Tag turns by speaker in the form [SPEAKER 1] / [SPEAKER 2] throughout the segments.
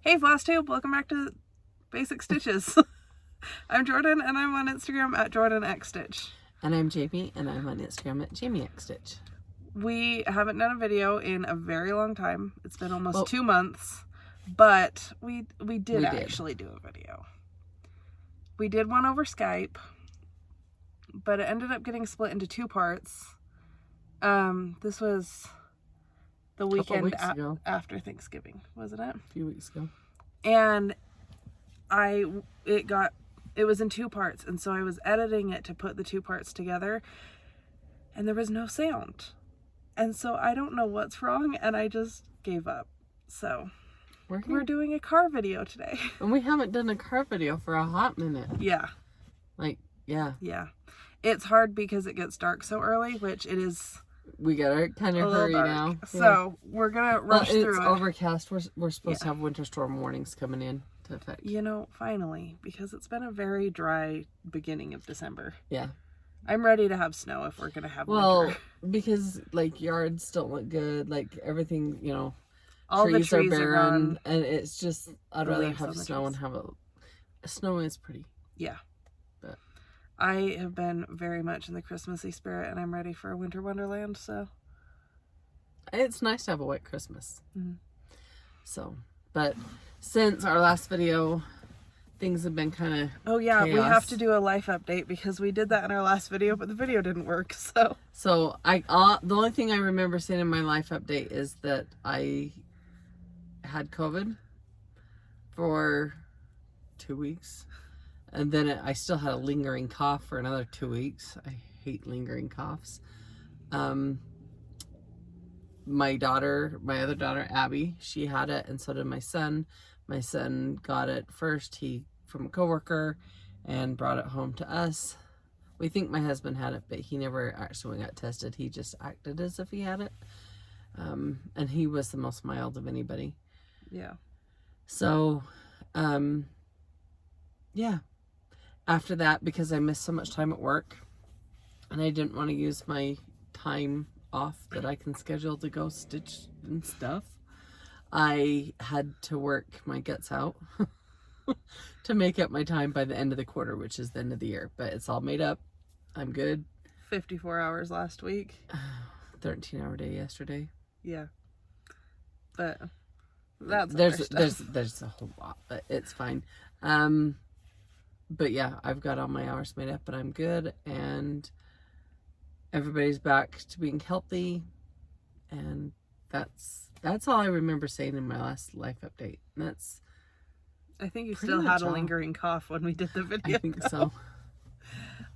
[SPEAKER 1] Hey Flosstube, welcome back to Basic Stitches. I'm Jorden and I'm on Instagram at JordanXStitch.
[SPEAKER 2] And I'm Jami and I'm on Instagram at JamiXStitch.
[SPEAKER 1] We haven't done a video in a very long time. It's been almost 2 months, but we did actually do a video. We did one over Skype, but it ended up getting split into 2 parts. This was the weekend after Thanksgiving, wasn't it?
[SPEAKER 2] A few weeks ago.
[SPEAKER 1] And it was in 2 parts, and so I was editing it to put the 2 parts together, and there was no sound. And so I don't know what's wrong, and I just gave up. So we're doing a car video today.
[SPEAKER 2] And we haven't done a car video for a hot minute.
[SPEAKER 1] Yeah. Yeah. It's hard because it gets dark so early, which it is.
[SPEAKER 2] We gotta kind of hurry now.
[SPEAKER 1] So we're gonna rush through it.
[SPEAKER 2] It's overcast. We're supposed to have winter storm warnings coming in to effect.
[SPEAKER 1] You know, finally, because it's been a very dry beginning of December.
[SPEAKER 2] Yeah.
[SPEAKER 1] I'm ready to have snow if we're gonna have winter.
[SPEAKER 2] Because like yards don't look good, like everything, you know,
[SPEAKER 1] all
[SPEAKER 2] trees
[SPEAKER 1] the trees
[SPEAKER 2] are barren,
[SPEAKER 1] are gone.
[SPEAKER 2] and it's just I'd rather have snow and have snow is pretty.
[SPEAKER 1] Yeah.
[SPEAKER 2] But
[SPEAKER 1] I have been very much in the Christmassy spirit, and I'm ready for a winter wonderland. So
[SPEAKER 2] it's nice to have a white Christmas.
[SPEAKER 1] Mm-hmm.
[SPEAKER 2] So, but since our last video, things have been kind of
[SPEAKER 1] chaos. We have to do a life update because we did that in our last video, but the video didn't work. So
[SPEAKER 2] the only thing I remember saying in my life update is that I had COVID for 2 weeks, and then I still had a lingering cough for another 2 weeks. I hate lingering coughs. My other daughter Abby, she had it, and so did my son. My son got it first, from a coworker, and brought it home to us. We think my husband had it, but he never actually got tested. He just acted as if he had it. And he was the most mild of anybody.
[SPEAKER 1] Yeah.
[SPEAKER 2] So, yeah. After that, because I missed so much time at work, and I didn't want to use my time off that I can schedule to go stitch and stuff, I had to work my guts out to make up my time by the end of the quarter, which is the end of the year. But it's all made up. I'm good.
[SPEAKER 1] 54 hours last week.
[SPEAKER 2] 13-hour day yesterday.
[SPEAKER 1] Yeah. But that's
[SPEAKER 2] there's a whole lot, but it's fine. But yeah, I've got all my hours made up, but I'm good, and everybody's back to being healthy, and that's all I remember saying in my last life update.
[SPEAKER 1] I think you still had a lingering cough when we did the video.
[SPEAKER 2] I think so.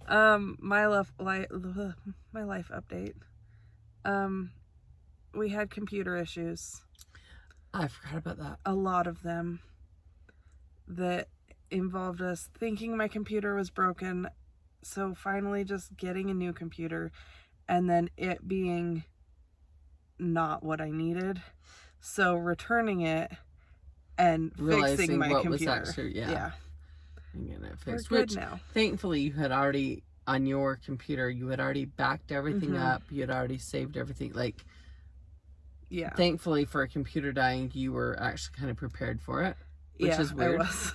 [SPEAKER 1] My life update. We had computer issues.
[SPEAKER 2] I forgot about that.
[SPEAKER 1] A lot of them that involved us thinking my computer was broken. So finally just getting a new computer, and then it being not what I needed. So returning it and fixing my computer. Was actually,
[SPEAKER 2] yeah. And getting it fixed.
[SPEAKER 1] We're good now.
[SPEAKER 2] Thankfully you had already, on your computer, you had already backed everything up. You had already saved everything.
[SPEAKER 1] Yeah.
[SPEAKER 2] Thankfully for a computer dying, you were actually kind of prepared for it. Which is weird.
[SPEAKER 1] I was.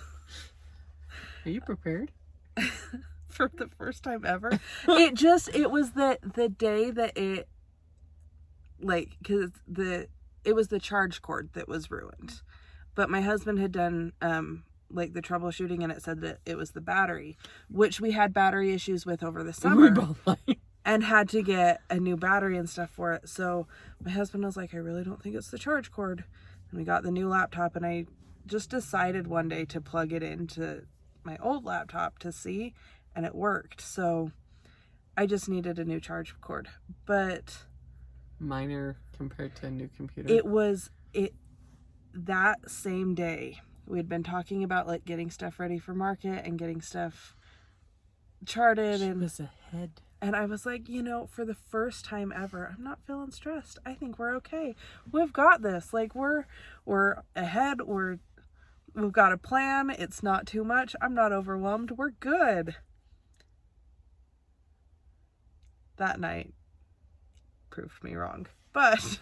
[SPEAKER 2] Are you prepared?
[SPEAKER 1] For the first time ever. It was the day that it, because it was the charge cord that was ruined. But my husband had done the troubleshooting, and it said that it was the battery, which we had battery issues with over the summer. And had to get a new battery and stuff for it. So my husband was like, I really don't think it's the charge cord. And we got the new laptop, and I just decided one day to plug it into my old laptop to see, and it worked. So I just needed a new charge cord. But
[SPEAKER 2] minor compared to a new computer.
[SPEAKER 1] That same day we had been talking about getting stuff ready for market and getting stuff charted.
[SPEAKER 2] She was ahead.
[SPEAKER 1] And I was like, for the first time ever, I'm not feeling stressed. I think we're okay. We've got this. We're ahead. We've got a plan. It's not too much. I'm not overwhelmed. We're good. That night proved me wrong. But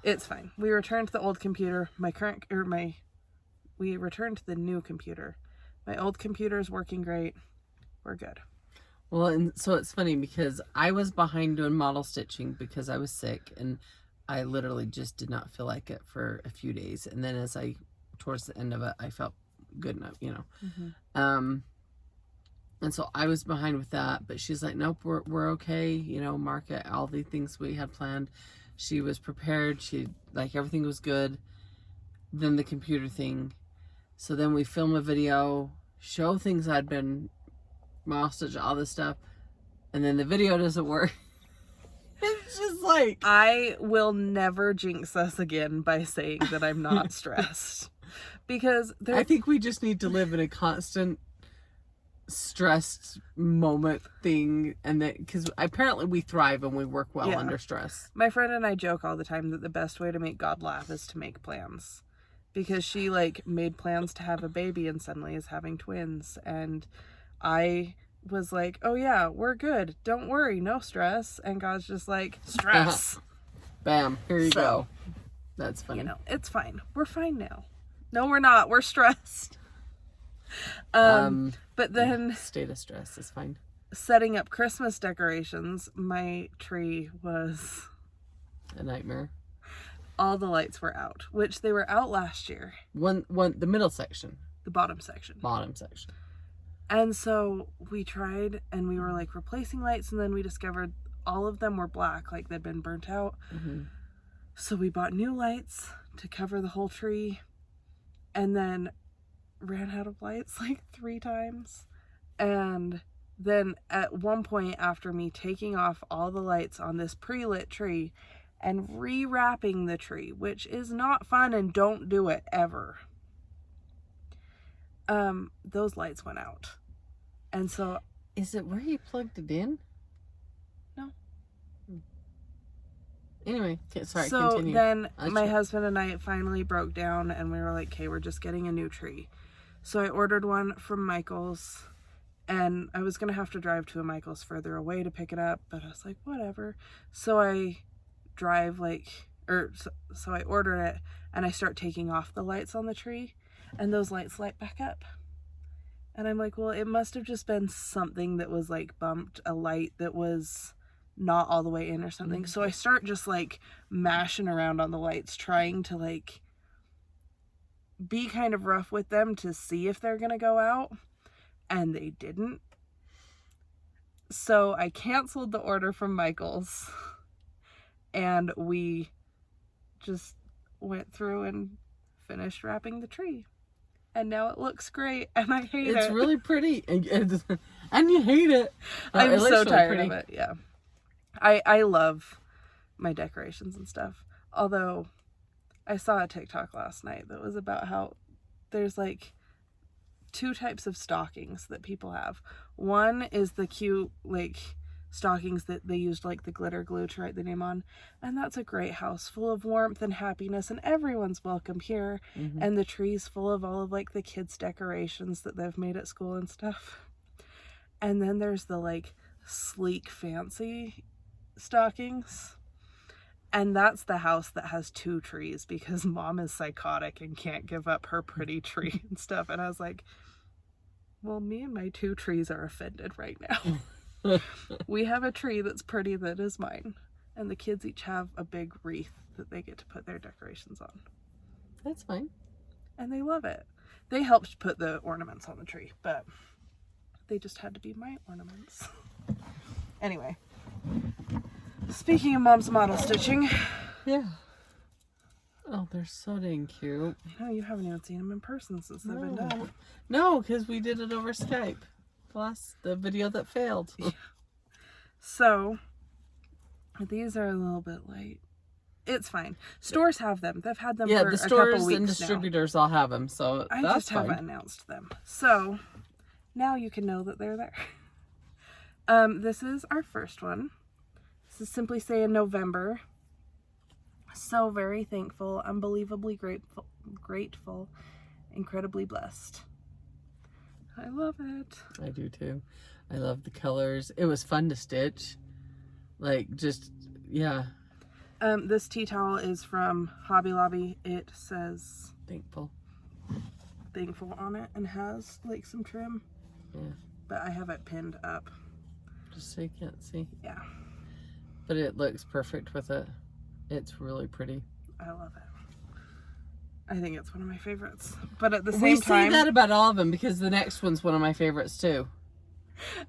[SPEAKER 1] It's fine. We returned to the old computer. We returned to the new computer. My old computer is working great. We're good.
[SPEAKER 2] Well, and so it's funny because I was behind doing model stitching because I was sick and I literally just did not feel like it for a few days. And then towards the end of it, I felt good enough, you know.
[SPEAKER 1] Mm-hmm.
[SPEAKER 2] And so I was behind with that, but she's like, nope, we're okay. You know, market, all the things we had planned. She was prepared. Everything was good. Then the computer thing. So then we film a video, show things I'd been model stitch, all this stuff. And then the video doesn't work. It's just like,
[SPEAKER 1] I will never jinx us again by saying that I'm not stressed. Because
[SPEAKER 2] I think we just need to live in a constant stressed moment thing, and that because apparently we thrive and we work well under stress.
[SPEAKER 1] My friend and I joke all the time that the best way to make God laugh is to make plans, because she made plans to have a baby and suddenly is having twins, and I was like, oh yeah, we're good, don't worry, no stress, and God's just like, stress.
[SPEAKER 2] Bam, here you go. That's funny.
[SPEAKER 1] You know, it's fine, we're fine now. No, we're not, we're stressed. But then
[SPEAKER 2] state of stress is fine.
[SPEAKER 1] Setting up Christmas decorations, my tree was
[SPEAKER 2] a nightmare.
[SPEAKER 1] All the lights were out, which they were out last year.
[SPEAKER 2] The middle section.
[SPEAKER 1] The bottom section. And so we tried, and we were replacing lights, and then we discovered all of them were black, like they'd been burnt out. Mm-hmm. So we bought new lights to cover the whole tree, and then ran out of lights 3 times. And then at one point, after me taking off all the lights on this pre-lit tree and rewrapping the tree, which is not fun, and don't do it ever, those lights went out. And so,
[SPEAKER 2] is it where you plugged it in?
[SPEAKER 1] No.
[SPEAKER 2] Anyway, sorry,
[SPEAKER 1] so
[SPEAKER 2] continue.
[SPEAKER 1] Then my husband and I finally broke down, and we were like, okay, we're just getting a new tree. So I ordered one from Michael's, and I was going to have to drive to a Michael's further away to pick it up, but I was like, whatever. So I drive so I order it, and I start taking off the lights on the tree, and those lights light back up. And I'm like, well, it must have just been something that was bumped, a light that was not all the way in or something. Mm-hmm. So I start just mashing around on the lights, trying to be kind of rough with them to see if they're gonna go out, and they didn't. So I canceled the order from Michael's, and we just went through and finished wrapping the tree, and now it looks great, and I hate it.
[SPEAKER 2] It's really pretty, and you hate it.
[SPEAKER 1] I'm so tired of it. Yeah, I love my decorations and stuff, although I saw a TikTok last night that was about how there's 2 types of stockings that people have. One is the cute stockings that they used the glitter glue to write the name on, and that's a great house full of warmth and happiness, and everyone's welcome here. Mm-hmm. And the tree's full of all of the kids' decorations that they've made at school and stuff. And then there's the sleek fancy stockings. And that's the house that has 2 trees because Mom is psychotic and can't give up her pretty tree and stuff. And I was like, well, me and my 2 trees are offended right now. We have a tree that's pretty that is mine. And the kids each have a big wreath that they get to put their decorations on.
[SPEAKER 2] That's fine.
[SPEAKER 1] And they love it. They helped put the ornaments on the tree, but they just had to be my ornaments. Anyway. Speaking of Mom's model stitching.
[SPEAKER 2] Yeah. Oh, they're so dang cute.
[SPEAKER 1] I know, you haven't even seen them in person since they've been done.
[SPEAKER 2] No, because we did it over Skype. Plus the video that failed.
[SPEAKER 1] Yeah. So, these are a little bit light. It's fine. Stores have them. They've had them for a couple weeks now. Yeah, the stores and
[SPEAKER 2] distributors all have them, so
[SPEAKER 1] I just haven't announced them. So, now you can know that they're there. This is our first one. This is simply saying November. So very thankful, unbelievably grateful, incredibly blessed. I love it.
[SPEAKER 2] I do too. I love the colors. It was fun to stitch. Yeah.
[SPEAKER 1] This tea towel is from Hobby Lobby. It says
[SPEAKER 2] Thankful.
[SPEAKER 1] Thankful on it and has like some trim.
[SPEAKER 2] Yeah.
[SPEAKER 1] But I have it pinned up.
[SPEAKER 2] Just so you can't see.
[SPEAKER 1] Yeah.
[SPEAKER 2] But it looks perfect with it. It's really pretty.
[SPEAKER 1] I love it. I think it's one of my favorites. But at the same
[SPEAKER 2] We
[SPEAKER 1] time...
[SPEAKER 2] say that about all of them because the next one's one of my favorites too.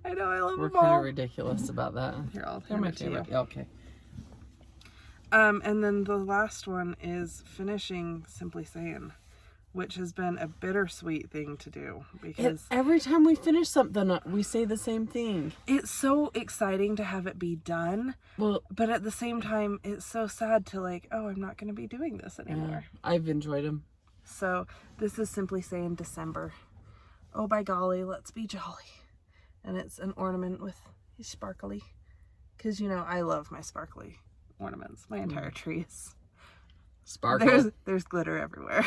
[SPEAKER 1] I know, I love
[SPEAKER 2] We're
[SPEAKER 1] them all.
[SPEAKER 2] kind of ridiculous about that.
[SPEAKER 1] Here, I'll
[SPEAKER 2] They're
[SPEAKER 1] hand
[SPEAKER 2] my
[SPEAKER 1] it to you.
[SPEAKER 2] favorite. Yeah, okay.
[SPEAKER 1] And then the last one is finishing Simply Saying, which has been a bittersweet thing to do because
[SPEAKER 2] Every time we finish something, we say the same thing.
[SPEAKER 1] it's so exciting to have it be done.
[SPEAKER 2] Well,
[SPEAKER 1] But at the same time, it's so sad to like, oh, I'm not going to be doing this anymore.
[SPEAKER 2] I've enjoyed them.
[SPEAKER 1] So this is Simply Saying December. Oh, by golly, let's be jolly. And it's an ornament with sparkly. Because, you know, I love my sparkly ornaments. My entire tree is...
[SPEAKER 2] Sparkle.
[SPEAKER 1] There's glitter everywhere.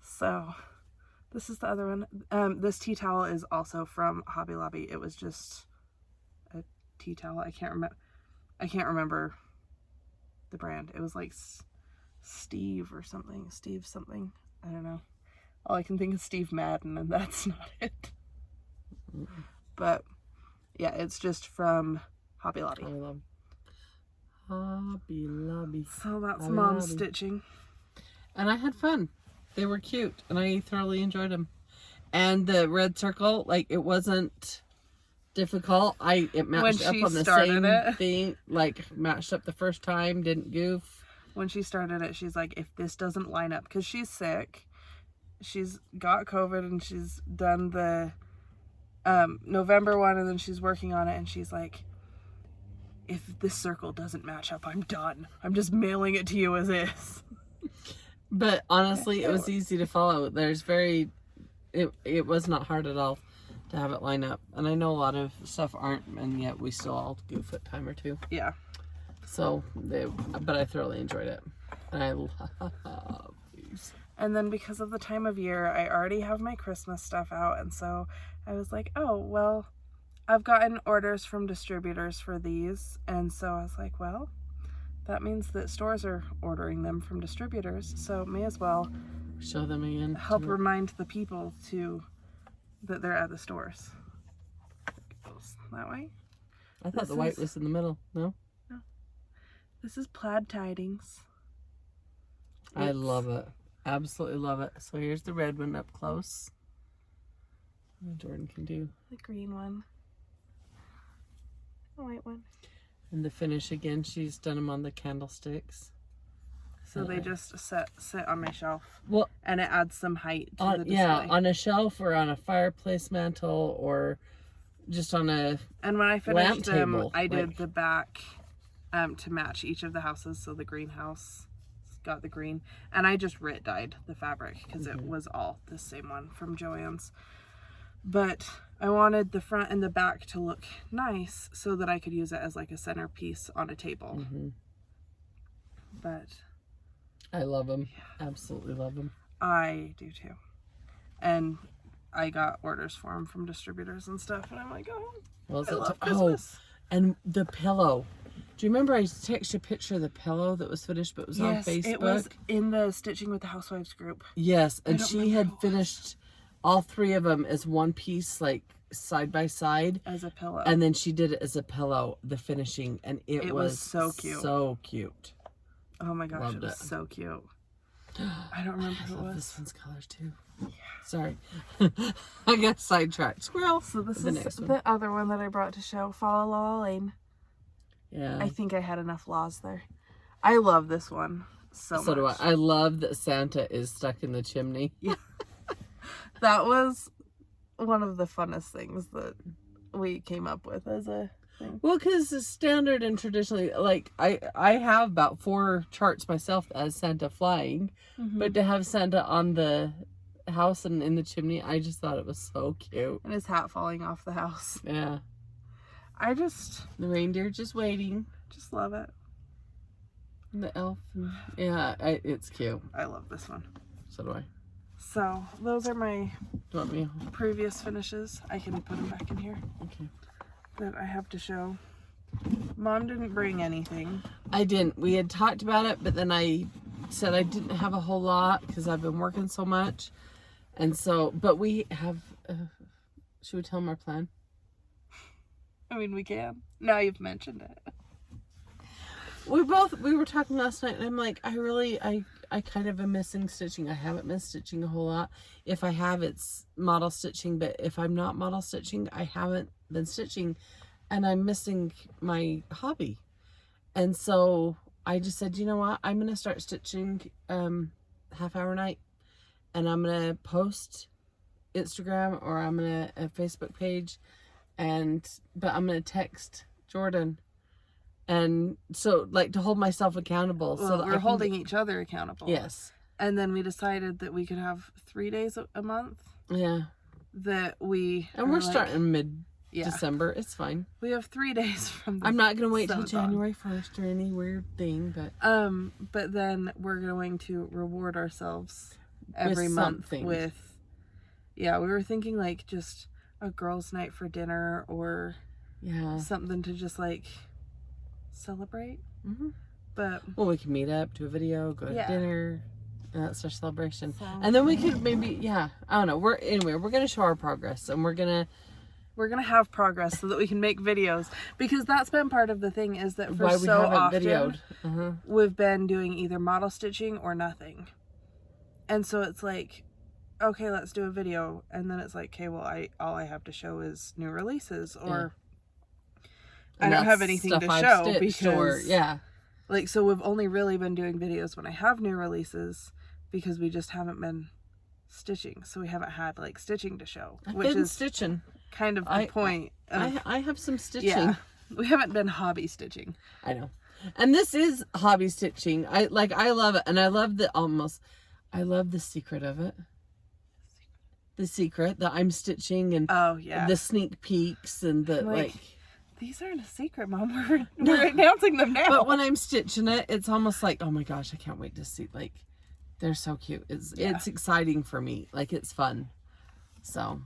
[SPEAKER 1] So, this is the other one. This tea towel is also from Hobby Lobby. It was just a tea towel. I can't remember the brand. It was like Steve or something. Steve something. I don't know. All I can think is Steve Madden, and that's not it. But yeah, it's just from Hobby Lobby.
[SPEAKER 2] Hobby Lobby.
[SPEAKER 1] So that's
[SPEAKER 2] Hobby
[SPEAKER 1] Mom's
[SPEAKER 2] Lobby.
[SPEAKER 1] stitching.
[SPEAKER 2] And I had fun. They were cute, and I thoroughly enjoyed them. And the red circle, like, it wasn't difficult. It matched up on the same thing. Like, matched up the first time, didn't goof.
[SPEAKER 1] When she started it, she's like, if this doesn't line up, because she's sick. She's got COVID, and she's done the November one, and then she's working on it, and she's like, if this circle doesn't match up, I'm done. I'm just mailing it to you as is.
[SPEAKER 2] But honestly, it was easy to follow. It was not hard at all to have it line up. And I know a lot of stuff aren't, and yet we still all goof at time or two.
[SPEAKER 1] Yeah.
[SPEAKER 2] So, but I thoroughly enjoyed it. And I love these.
[SPEAKER 1] And then because of the time of year, I already have my Christmas stuff out. And so I was like, oh, well, I've gotten orders from distributors for these. And so I was like, well, that means that stores are ordering them from distributors. So may as well
[SPEAKER 2] show them again.
[SPEAKER 1] Help remind the people that they're at the stores. It goes that way.
[SPEAKER 2] I thought the white was in the middle. No?
[SPEAKER 1] No. This is Plaid Tidings.
[SPEAKER 2] I love it. Absolutely love it. So here's the red one up close. Jorden can do
[SPEAKER 1] the green one. The white one.
[SPEAKER 2] And the finish again, she's done them on the candlesticks.
[SPEAKER 1] So they just sit on my shelf.
[SPEAKER 2] Well,
[SPEAKER 1] and it adds some height to the display.
[SPEAKER 2] Yeah, on a shelf or on a fireplace mantle or just on a
[SPEAKER 1] And when I finished them,
[SPEAKER 2] table,
[SPEAKER 1] I did the back to match each of the houses. So the greenhouse got the green. And I just dyed the fabric because it was all the same one from Joann's. But I wanted the front and the back to look nice so that I could use it as like a centerpiece on a table. But
[SPEAKER 2] I love them. Yeah. Absolutely love them.
[SPEAKER 1] I do too. And I got orders for them from distributors and stuff. And I'm like, oh, I love Christmas.
[SPEAKER 2] And the pillow. Do you remember I texted you a picture of the pillow that was finished but was on Facebook?
[SPEAKER 1] It was in the Stitching with the Housewives group.
[SPEAKER 2] Yes, and she had finished all three of them as one piece, like side by side.
[SPEAKER 1] As a pillow.
[SPEAKER 2] And then she did it as a pillow, the finishing, and it was
[SPEAKER 1] so cute.
[SPEAKER 2] So cute.
[SPEAKER 1] Oh my gosh, it was so cute. I don't remember who it was.
[SPEAKER 2] This one's colors too. Yeah. Sorry. I got sidetracked. Squirrel.
[SPEAKER 1] So this is the other one that I brought to show. Follow La La Lane.
[SPEAKER 2] Yeah.
[SPEAKER 1] I think I had enough laws there. I love this one so much.
[SPEAKER 2] So do I. I love that Santa is stuck in the chimney.
[SPEAKER 1] Yeah. That was one of the funnest things that we came up with as a thing.
[SPEAKER 2] Well, because it's standard and traditionally, like, I have about 4 charts myself as Santa flying, but to have Santa on the house and in the chimney, I just thought it was so cute.
[SPEAKER 1] And his hat falling off the house.
[SPEAKER 2] Yeah.
[SPEAKER 1] The
[SPEAKER 2] reindeer just waiting.
[SPEAKER 1] Just love it.
[SPEAKER 2] And the elf. Yeah, it's cute.
[SPEAKER 1] I love this one.
[SPEAKER 2] So do I.
[SPEAKER 1] So, those are my
[SPEAKER 2] previous
[SPEAKER 1] finishes. I can put them back in here.
[SPEAKER 2] Okay.
[SPEAKER 1] That I have to show. Mom didn't bring anything.
[SPEAKER 2] I didn't. We had talked about it, but then I said I didn't have a whole lot because I've been working so much. And so, but we have, should we tell them our plan?
[SPEAKER 1] I mean, we can. Now you've mentioned it.
[SPEAKER 2] We were talking last night and I'm like, I kind of am missing stitching. I haven't been stitching a whole lot. If I have, it's model stitching, but if I'm not model stitching, I haven't been stitching and I'm missing my hobby. And so I just said, you know what? I'm going to start stitching half hour a night and I'm going to post Instagram or I'm going to a Facebook page but I'm going to text Jorden. And so, like, to hold myself accountable.
[SPEAKER 1] Well,
[SPEAKER 2] so that
[SPEAKER 1] we're holding each other accountable.
[SPEAKER 2] Yes.
[SPEAKER 1] And then we decided that we could have 3 days a month.
[SPEAKER 2] Yeah.
[SPEAKER 1] That we...
[SPEAKER 2] And we're starting mid-December. It's fine.
[SPEAKER 1] We have 3 days from the
[SPEAKER 2] I'm not going to wait till
[SPEAKER 1] summit on.
[SPEAKER 2] January 1st or any weird thing, but...
[SPEAKER 1] But then we're going to reward ourselves every month with... Yeah, we were thinking, like, just a girls' night for dinner or...
[SPEAKER 2] Yeah.
[SPEAKER 1] Something to just, like... celebrate. But
[SPEAKER 2] well, we can meet up, do a video, go to dinner, and that's our celebration. So, and then we could maybe I don't know, we're gonna show our progress and we're gonna have progress so that we can make videos, because that's been part of the thing, is that for so often we've been doing either model stitching or nothing, and so it's like, okay, let's do a video, and then it's like, okay, well, all I have to show is new releases, or I don't have anything to show because, like, so we've only really been doing videos when I have new releases because we just haven't been stitching. So we haven't had, like, stitching to show, which is stitching.
[SPEAKER 1] Kind of the point.
[SPEAKER 2] I have some stitching.
[SPEAKER 1] Yeah, we haven't been hobby stitching.
[SPEAKER 2] I know. And this is hobby stitching. I love it. And I love the secret of it. The secret that I'm stitching and the sneak peeks and the, like
[SPEAKER 1] these aren't a secret, Mom. We're announcing them now.
[SPEAKER 2] But when I'm stitching it, it's almost like, oh my gosh, I can't wait to see. Like, they're so cute. It's exciting for me. Like, it's fun. So,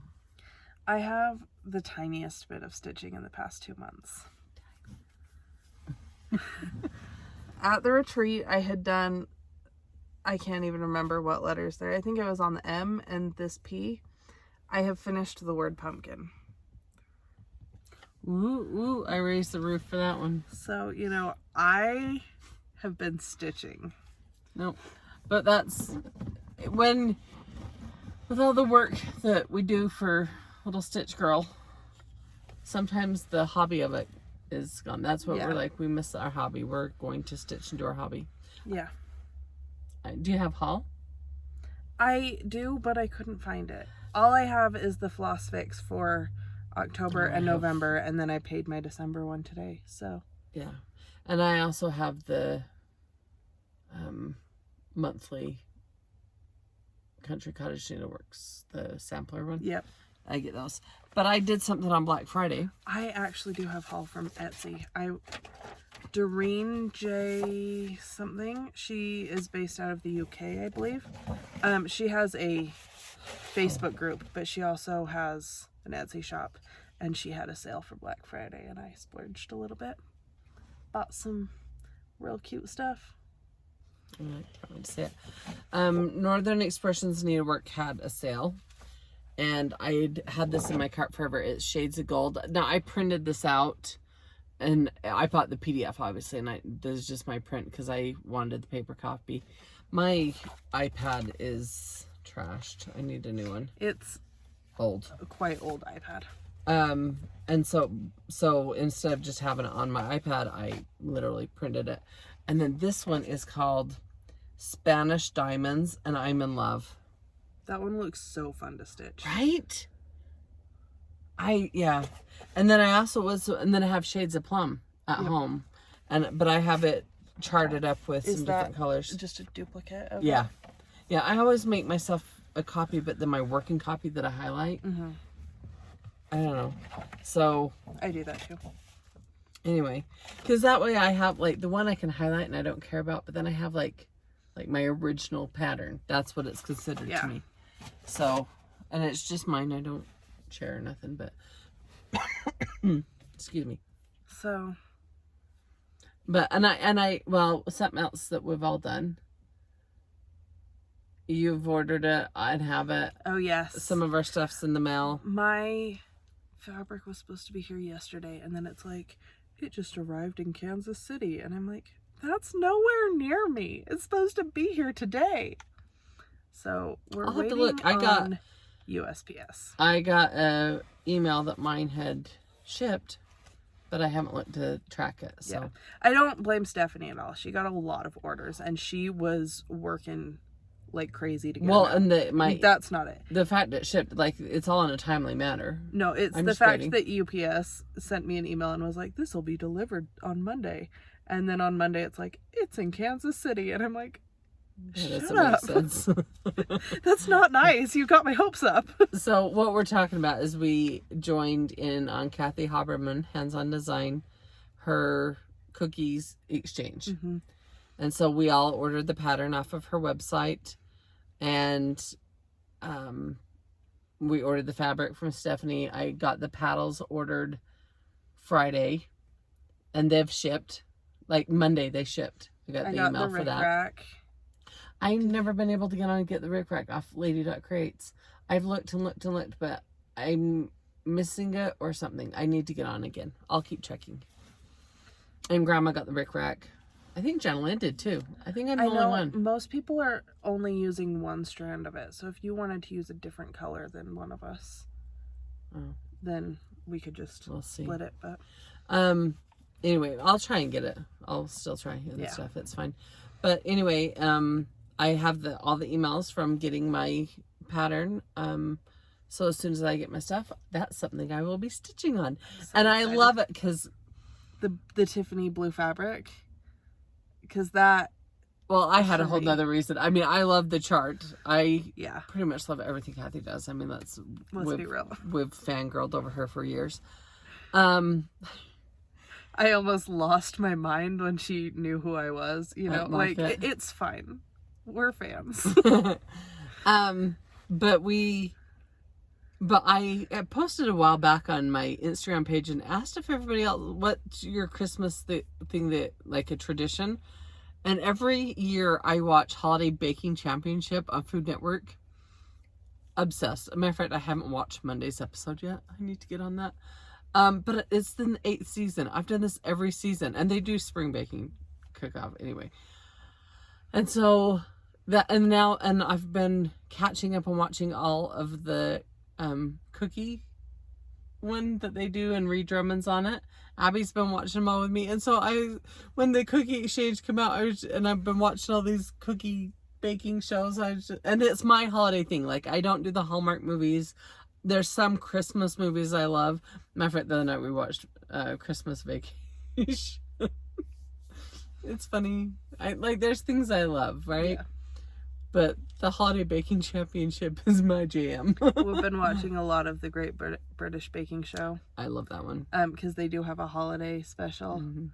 [SPEAKER 1] I have the tiniest bit of stitching in the past 2 months. At the retreat, I had done, I can't even remember what letters there. I think it was on the M and this P. I have finished the word pumpkin.
[SPEAKER 2] Ooh, I raised the roof for that one.
[SPEAKER 1] So, I have been stitching.
[SPEAKER 2] Nope. But that's with all the work that we do for Little Stitch Girl, sometimes the hobby of it is gone. That's what we're like. We miss our hobby. We're going to stitch and do our hobby.
[SPEAKER 1] Yeah.
[SPEAKER 2] Do you have haul?
[SPEAKER 1] I do, but I couldn't find it. All I have is the floss fix for October and November, and then I paid my December one today. So
[SPEAKER 2] yeah, and I also have the monthly Country Cottage Needleworks, the sampler one.
[SPEAKER 1] Yep,
[SPEAKER 2] I get those. But I did something on Black Friday.
[SPEAKER 1] I actually do have haul from Etsy. Doreen J something. She is based out of the UK, I believe. She has a Facebook group, but she also has an Etsy shop, and she had a sale for Black Friday, and I splurged a little bit. Bought some real cute stuff.
[SPEAKER 2] I can't wait to see it. Northern Expressions Needlework had a sale, and I had this in my cart forever. It's Shades of Gold. Now, I printed this out, and I bought the PDF, obviously, and this is just my print because I wanted the paper copy. My iPad is trashed. I need a new one.
[SPEAKER 1] It's
[SPEAKER 2] old.
[SPEAKER 1] A quite old iPad.
[SPEAKER 2] And so instead of just having it on my iPad, I literally printed it. And then this one is called Spanish Diamonds, and I'm in love.
[SPEAKER 1] That one looks so fun to stitch.
[SPEAKER 2] Right? And then I have Shades of Plum at home. But I have it charted up with some different colors.
[SPEAKER 1] Just a duplicate of
[SPEAKER 2] it? Yeah, I always make myself a copy, but then my working copy that I highlight. Mm-hmm. I don't know. So
[SPEAKER 1] I do that too.
[SPEAKER 2] Anyway, because that way I have like the one I can highlight and I don't care about, but then I have like my original pattern. That's what it's considered to me. So, and it's just mine. I don't share nothing, but excuse me.
[SPEAKER 1] So
[SPEAKER 2] But, well, something else that we've all done. You've ordered it. I'd have it.
[SPEAKER 1] Oh, yes.
[SPEAKER 2] Some of our stuff's in the mail.
[SPEAKER 1] My fabric was supposed to be here yesterday, and then it's like, it just arrived in Kansas City. And I'm like, that's nowhere near me. It's supposed to be here today. So we're waiting to look. I got USPS.
[SPEAKER 2] I got a email that mine had shipped, but I haven't looked to track it. So yeah.
[SPEAKER 1] I don't blame Stephanie at all. She got a lot of orders, and she was working like crazy to get
[SPEAKER 2] and
[SPEAKER 1] that's not it.
[SPEAKER 2] The fact that it shipped, like, it's all in a timely manner.
[SPEAKER 1] No, it's the fact that UPS sent me an email and was like, this will be delivered on Monday. And then on Monday it's like, it's in Kansas City. And I'm like, shut up. Make sense. That's not nice. You got my hopes up.
[SPEAKER 2] So what we're talking about is we joined in on Kathy Haberman, Hands-On Design, her cookies exchange. Mm-hmm. And so we all ordered the pattern off of her website, and we ordered the fabric from Stephanie. I got the paddles ordered Friday, and they've shipped. Like Monday they shipped. I got the email for that. Rack. I've never been able to get on and get the Rick Rack off Lady.Creates. I've looked and looked and looked, but I'm missing it or something. I need to get on again. I'll keep checking. And Grandma got the Rick Rack. I think Janalyn did too. I think I'm the only one.
[SPEAKER 1] Most people are only using one strand of it. So if you wanted to use a different color than one of us, then we could just split it. But
[SPEAKER 2] anyway, I'll try and get it. I'll still try and stuff. It's fine. But anyway, I have all the emails from getting my pattern. So as soon as I get my stuff, that's something I will be stitching on. So and excited. I love it because
[SPEAKER 1] the Tiffany blue fabric. Because that...
[SPEAKER 2] Well, I had a whole nother reason. I mean, I love the chart. I pretty much love everything Kathy does. I mean, let's
[SPEAKER 1] be real.
[SPEAKER 2] We've fangirled over her for years.
[SPEAKER 1] I almost lost my mind when she knew who I was. You know, like, it's fine. We're fans.
[SPEAKER 2] But I posted a while back on my Instagram page and asked if everybody else, what's your Christmas thing that, like, a tradition? And every year I watch Holiday Baking Championship on Food Network. Obsessed. As a matter of fact, I haven't watched Monday's episode yet. I need to get on that. But it's the 8th season. I've done this every season. And they do spring baking cook-off anyway. And so, and I've been catching up and watching all of the cookie one that they do and Reed Drummond's on it. Abby's been watching them all with me, and so when the cookie exchange came out, I've been watching all these cookie baking shows. And it's my holiday thing. Like, I don't do the Hallmark movies. There's some Christmas movies I love. Matter of fact, the other night we watched Christmas Vacation. It's funny. There's things I love, right? Yeah. But the Holiday Baking Championship is my jam.
[SPEAKER 1] We've been watching a lot of the Great British Baking Show.
[SPEAKER 2] I love that one.
[SPEAKER 1] Because they do have a holiday special. Mm-hmm.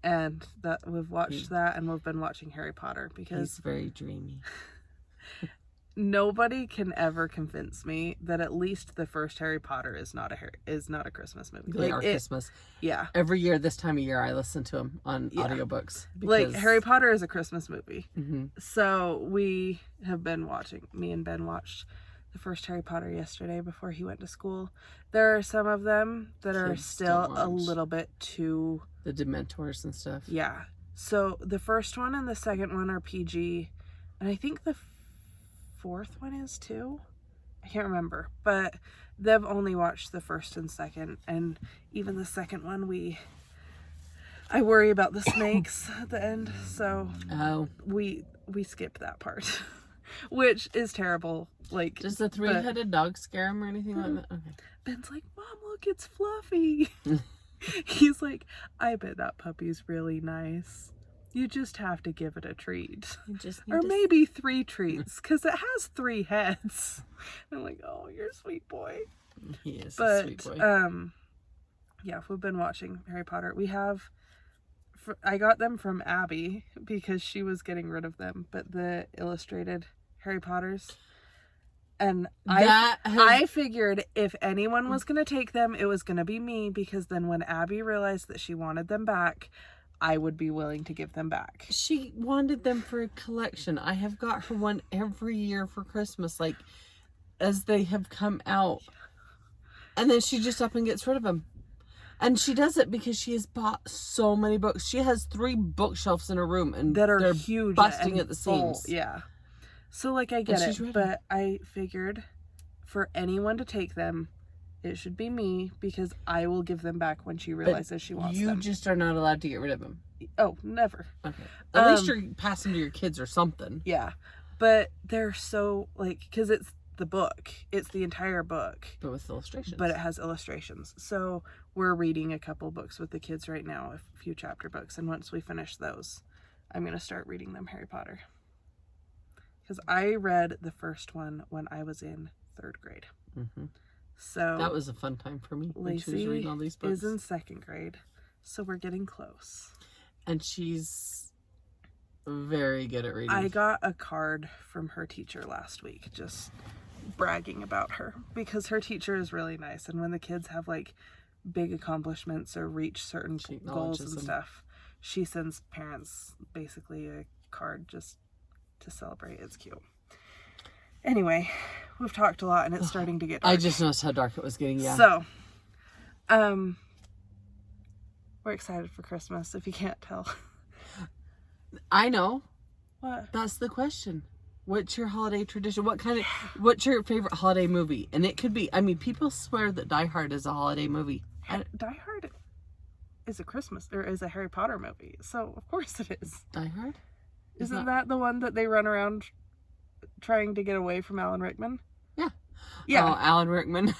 [SPEAKER 1] And that we've watched that, and we've been watching Harry Potter because...
[SPEAKER 2] He's very dreamy.
[SPEAKER 1] Nobody can ever convince me that at least the first Harry Potter is not a Christmas movie.
[SPEAKER 2] They are Christmas.
[SPEAKER 1] Yeah.
[SPEAKER 2] Every year, this time of year, I listen to them on audiobooks.
[SPEAKER 1] Like, Harry Potter is a Christmas movie. Mm-hmm. So me and Ben watched the first Harry Potter yesterday before he went to school. There are some of them that are still a little bit too...
[SPEAKER 2] The Dementors and stuff.
[SPEAKER 1] Yeah. So the first one and the second one are PG. And I think the fourth one is too. I can't remember, but they've only watched the first and second, and even the second one I worry about the snakes at the end, so we skip that part. Which is terrible. Like,
[SPEAKER 2] does the three-headed dog scare him or anything like that? Okay.
[SPEAKER 1] Ben's like, Mom, look, it's Fluffy. He's like, I bet that puppy's really nice. You just have to give it a treat. Or maybe 3 treats, because it has 3 heads. I'm like, oh, you're a sweet boy.
[SPEAKER 2] He is a sweet boy.
[SPEAKER 1] Yeah, we've been watching Harry Potter. I got them from Abby, because she was getting rid of them, but the illustrated Harry Potters. And I figured if anyone was going to take them, it was going to be me, because then when Abby realized that she wanted them back, I would be willing to give them back.
[SPEAKER 2] She wanted them for a collection. I have got her one every year for Christmas, like, as they have come out. And then she just up and gets rid of them. And she does it because she has bought so many books. She has 3 bookshelves in her room, and
[SPEAKER 1] that are
[SPEAKER 2] they're
[SPEAKER 1] huge,
[SPEAKER 2] busting
[SPEAKER 1] and
[SPEAKER 2] at the
[SPEAKER 1] full.
[SPEAKER 2] seams.
[SPEAKER 1] Yeah. So, like, I get it, but I figured for anyone to take them, it should be me, because I will give them back when she realizes she wants them.
[SPEAKER 2] You just are not allowed to get rid of them.
[SPEAKER 1] Oh, never.
[SPEAKER 2] Okay. At least you're passing to your kids or something.
[SPEAKER 1] Yeah. But they're so, like, because it's the book. It's the entire book.
[SPEAKER 2] But with illustrations.
[SPEAKER 1] But it has illustrations. So we're reading a couple books with the kids right now, a few chapter books. And once we finish those, I'm going to start reading them Harry Potter. Because I read the first one when I was in 3rd grade.
[SPEAKER 2] Mm-hmm.
[SPEAKER 1] So
[SPEAKER 2] that was a fun time for me. When she was reading all these books.
[SPEAKER 1] Is in 2nd grade. So we're getting close.
[SPEAKER 2] And she's very good at reading.
[SPEAKER 1] I got a card from her teacher last week, just bragging about her, because her teacher is really nice. And when the kids have like big accomplishments or reach certain goals and stuff, she sends parents basically a card just to celebrate. It's cute. Anyway, we've talked a lot and it's starting to get dark.
[SPEAKER 2] I just noticed how dark it was getting, yeah.
[SPEAKER 1] So, we're excited for Christmas, if you can't tell.
[SPEAKER 2] I know.
[SPEAKER 1] What?
[SPEAKER 2] That's the question. What's your holiday tradition? What's your favorite holiday movie? And it could be, I mean, people swear that Die Hard is a holiday movie.
[SPEAKER 1] Die Hard is a Christmas, or is a Harry Potter movie. So, of course it is.
[SPEAKER 2] Die Hard?
[SPEAKER 1] Isn't that the one that they run around trying to get away from Alan Rickman?
[SPEAKER 2] Yeah.
[SPEAKER 1] Yeah.
[SPEAKER 2] Oh, Alan Rickman.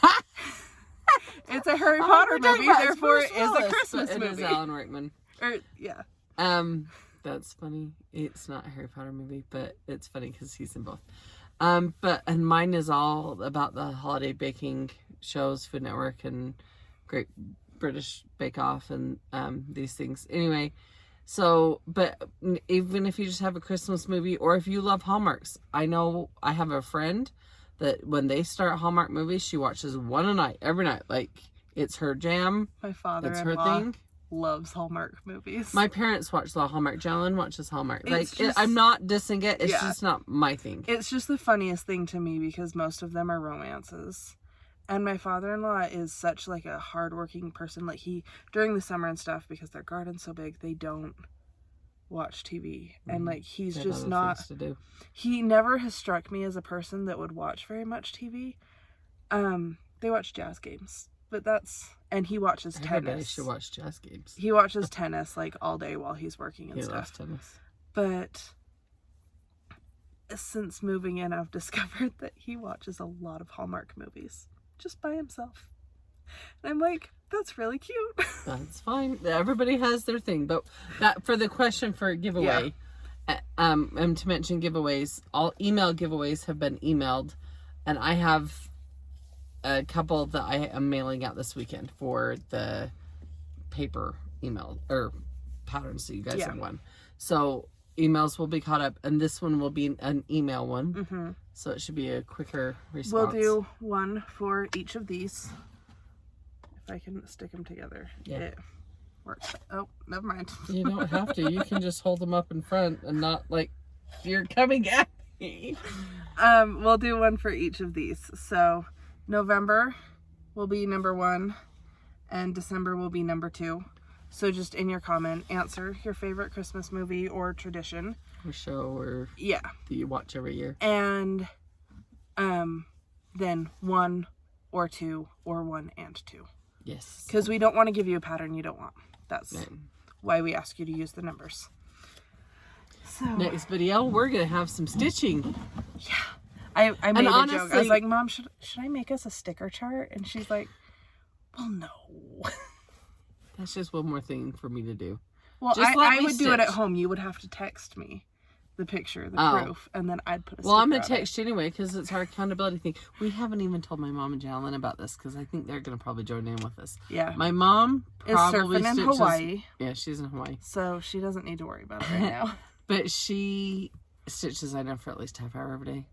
[SPEAKER 1] It's a Harry Potter movie, therefore it is a Christmas movie.
[SPEAKER 2] It is Alan Rickman.
[SPEAKER 1] Yeah.
[SPEAKER 2] That's funny. It's not a Harry Potter movie, but it's funny because he's in both. And mine is all about the holiday baking shows, Food Network and Great British Bake Off and these things. Anyway, so, but even if you just have a Christmas movie, or if you love Hallmarks, I know I have a friend that when they start Hallmark movies, she watches one a night, every night. Like, it's her jam.
[SPEAKER 1] My father-in-law
[SPEAKER 2] it's her thing.
[SPEAKER 1] Loves Hallmark movies.
[SPEAKER 2] My parents watch a lot of Hallmark. Janalyn watches Hallmark.
[SPEAKER 1] Just,
[SPEAKER 2] I'm not dissing it. It's just not my thing.
[SPEAKER 1] It's just the funniest thing to me because most of them are romances. And my father-in-law is such like a hardworking person. Like during the summer and stuff, because their garden's so big, they don't watch TV. And like, he's just not, he never has struck me as a person that would watch very much TV. They watch jazz games, but and he watches tennis.
[SPEAKER 2] Everybody should watch jazz games.
[SPEAKER 1] He watches tennis like all day while he's working and stuff.
[SPEAKER 2] He loves tennis. But
[SPEAKER 1] since moving in, I've discovered that he watches a lot of Hallmark movies just by himself. And I'm like, that's really cute.
[SPEAKER 2] That's fine. Everybody has their thing. But that for the question for a giveaway, and to mention giveaways, all email giveaways have been emailed, and I have a couple that I am mailing out this weekend for the paper email or patterns that you guys have won. So emails will be caught up, and this one will be an email one. Mm-hmm. So it should be a quicker response.
[SPEAKER 1] We'll do one for each of these. If I can stick them together. Yeah. It works. Oh, never mind.
[SPEAKER 2] You don't have to. You can just hold them up in front and not like you're coming at me.
[SPEAKER 1] We'll do one for each of these. So November will be number 1 and December will be number 2. So just in your comment, answer your favorite Christmas movie or tradition.
[SPEAKER 2] Or show or that you watch every year. And
[SPEAKER 1] then 1 or 2 or 1 and 2.
[SPEAKER 2] Yes.
[SPEAKER 1] Because we don't want to give you a pattern you don't want. That's why we ask you to use the numbers. So
[SPEAKER 2] next video, we're going to have some stitching.
[SPEAKER 1] Yeah. I made a joke. I was like, Mom, should I make us a sticker chart? And she's like, well, no.
[SPEAKER 2] That's just one more thing for me to do.
[SPEAKER 1] Well, I would do it at home. You would have to text me the picture, the proof, and then I'd put a sticker
[SPEAKER 2] I'm going to text you anyway because it's our accountability thing. We haven't even told my mom and Janalyn about this because I think they're going to probably join in with us. Yeah. My mom probably
[SPEAKER 1] is surfing in Hawaii.
[SPEAKER 2] Yeah, she's in Hawaii.
[SPEAKER 1] So she doesn't need to worry about it right now.
[SPEAKER 2] But she stitches, I know, for at least half hour every day.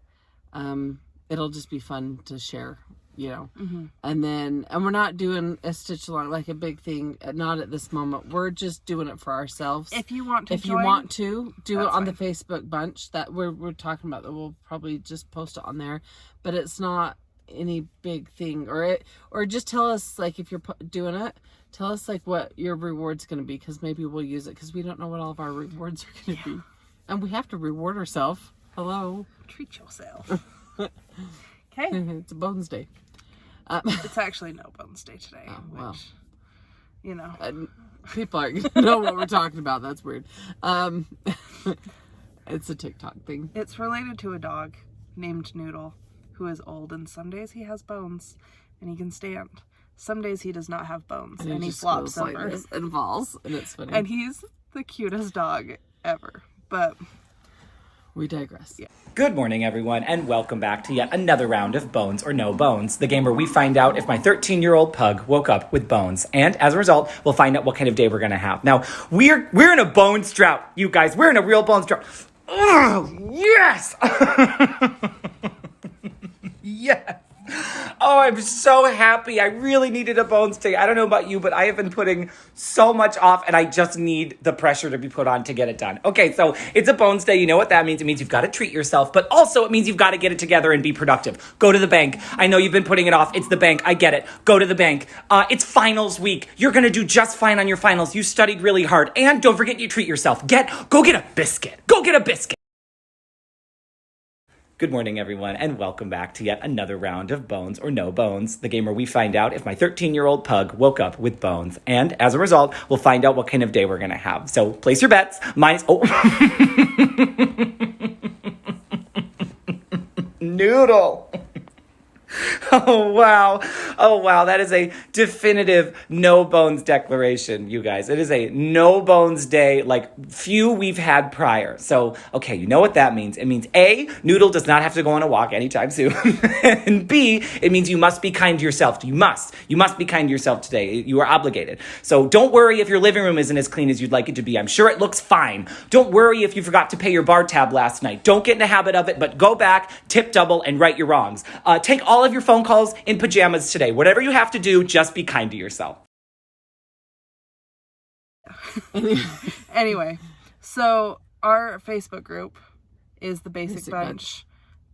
[SPEAKER 2] It'll just be fun to share you know.
[SPEAKER 1] Mm-hmm.
[SPEAKER 2] And we're not doing a stitch along, like a big thing, not at this moment. We're just doing it for ourselves.
[SPEAKER 1] If you want to
[SPEAKER 2] If
[SPEAKER 1] join,
[SPEAKER 2] you want to, do it on
[SPEAKER 1] fine.
[SPEAKER 2] the Facebook bunch that we're talking about, that we'll probably just post it on there. But it's not any big thing. Or just tell us, like, if you're doing it, tell us, like, what your reward's going to be, because maybe we'll use it, because we don't know what all of our rewards are going to be. And we have to reward ourselves. Hello.
[SPEAKER 1] Treat yourself. Okay.
[SPEAKER 2] It's a Bones Day.
[SPEAKER 1] It's actually No Bones Day today.
[SPEAKER 2] Oh, well.
[SPEAKER 1] Which, you know.
[SPEAKER 2] People aren't going to know what we're talking about. That's weird. It's a TikTok thing.
[SPEAKER 1] It's related to a dog named Noodle, who is old, and some days he has bones and he can stand. Some days he does not have bones and he flops over.
[SPEAKER 2] Like this and falls, and it's funny.
[SPEAKER 1] And he's the cutest dog ever. But
[SPEAKER 2] we digress.
[SPEAKER 1] Yeah.
[SPEAKER 3] Good morning, everyone, and welcome back to yet another round of Bones or No Bones, the game where we find out if my 13-year-old pug woke up with bones. And as a result, we'll find out what kind of day we're going to have. Now, we're in a bones drought, you guys. We're in a real bones drought. Oh, yes! Yes! Oh, I'm so happy. I really needed a bones day. I don't know about you, but I have been putting so much off, and I just need the pressure to be put on to get it done. Okay, so it's a bones day. You know what that means? It means you've got to treat yourself, but also it means you've got to get it together and be productive. Go to the bank. I know you've been putting it off. It's the bank. I get it. Go to the bank. It's finals week. You're going to do just fine on your finals. You studied really hard, and don't forget you treat yourself. Go get a biscuit. Go get a biscuit. Good morning, everyone, and welcome back to yet another round of Bones or No Bones, the game where we find out if my 13-year-old pug woke up with bones. And as a result, we'll find out what kind of day we're going to have. So place your bets. Noodle. Oh, wow. Oh, wow. That is a definitive no bones declaration, you guys. It is a no bones day like few we've had prior. So, okay, you know what that means. It means A, Noodle does not have to go on a walk anytime soon. And B, it means you must be kind to yourself. You must be kind to yourself today. You are obligated. So don't worry if your living room isn't as clean as you'd like it to be. I'm sure it looks fine. Don't worry if you forgot to pay your bar tab last night. Don't get in a habit of it, but go back, tip double, and right your wrongs. Take all of your phone calls in pajamas today. Whatever you have to do, just be kind to yourself.
[SPEAKER 1] Anyway, so our Facebook group is the Basic Bunch.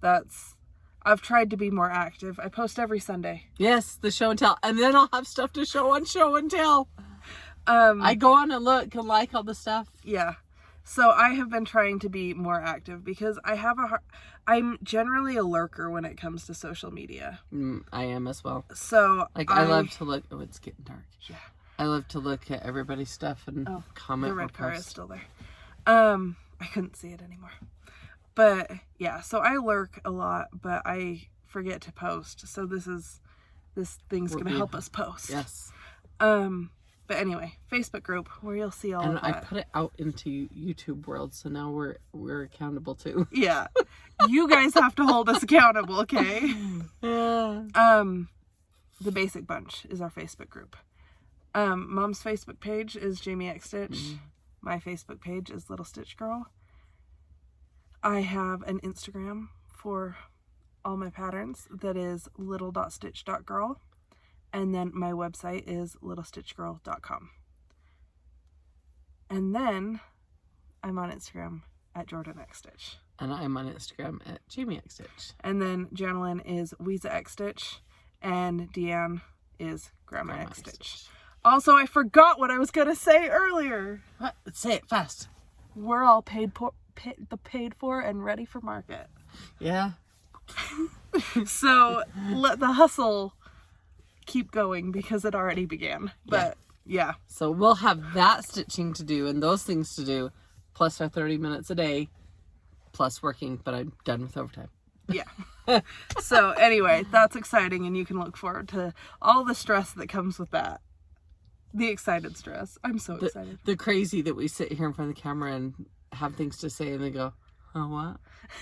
[SPEAKER 1] I've tried to be more active. I post every Sunday.
[SPEAKER 2] Yes, the show and tell. And then I'll have stuff to show on show and tell. I go on and look and like all the stuff.
[SPEAKER 1] Yeah. So I have been trying to be more active because I'm generally a lurker when it comes to social media.
[SPEAKER 2] I am as well.
[SPEAKER 1] So
[SPEAKER 2] I love to look. Oh, it's getting dark.
[SPEAKER 1] Yeah.
[SPEAKER 2] I love to look at everybody's stuff and comment.
[SPEAKER 1] The red car
[SPEAKER 2] post.
[SPEAKER 1] is still there. I couldn't see it anymore. But yeah, so I lurk a lot, but I forget to post. So this thing's going to help us post.
[SPEAKER 2] Yes.
[SPEAKER 1] But anyway, Facebook group where you'll see all of that.
[SPEAKER 2] And I put it out into YouTube world, so now we're accountable too.
[SPEAKER 1] Yeah. You guys have to hold us accountable, okay? The Basic Bunch is our Facebook group. Mom's Facebook page is Jami X Stitch. My Facebook page is Little Stitch Girl. I have an Instagram for all my patterns that is little.stitch.girl. And then my website is littlestitchgirl.com. And then I'm on Instagram at Jorden X Stitch.
[SPEAKER 2] And I'm on Instagram at Jami X Stitch.
[SPEAKER 1] And then Janalyn is Weeza X Stitch. And DeAnn is Grandma X Stitch. Also, I forgot what I was going to say earlier.
[SPEAKER 2] What? Say it fast.
[SPEAKER 1] We're all paid for and ready for market.
[SPEAKER 2] Yeah.
[SPEAKER 1] So let the hustle keep going because it already began. But yeah. So
[SPEAKER 2] we'll have that stitching to do and those things to do, plus our 30 minutes a day, plus working, but I'm done with overtime.
[SPEAKER 1] Yeah. So anyway, that's exciting, and you can look forward to all the stress that comes with that. The excited stress. I'm so excited.
[SPEAKER 2] The crazy that we sit here in front of the camera and have things to say and they go, oh, what?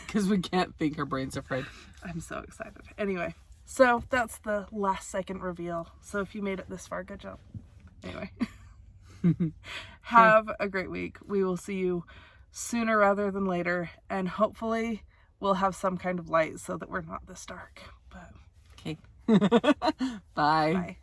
[SPEAKER 2] Because we can't think, our brains are fried.
[SPEAKER 1] I'm so excited. Anyway, so that's the last second reveal. So if you made it this far, good job. Anyway. Have a great week. We will see you sooner rather than later, and hopefully we'll have some kind of light so that we're not this dark. But
[SPEAKER 2] okay. Bye.
[SPEAKER 1] Bye.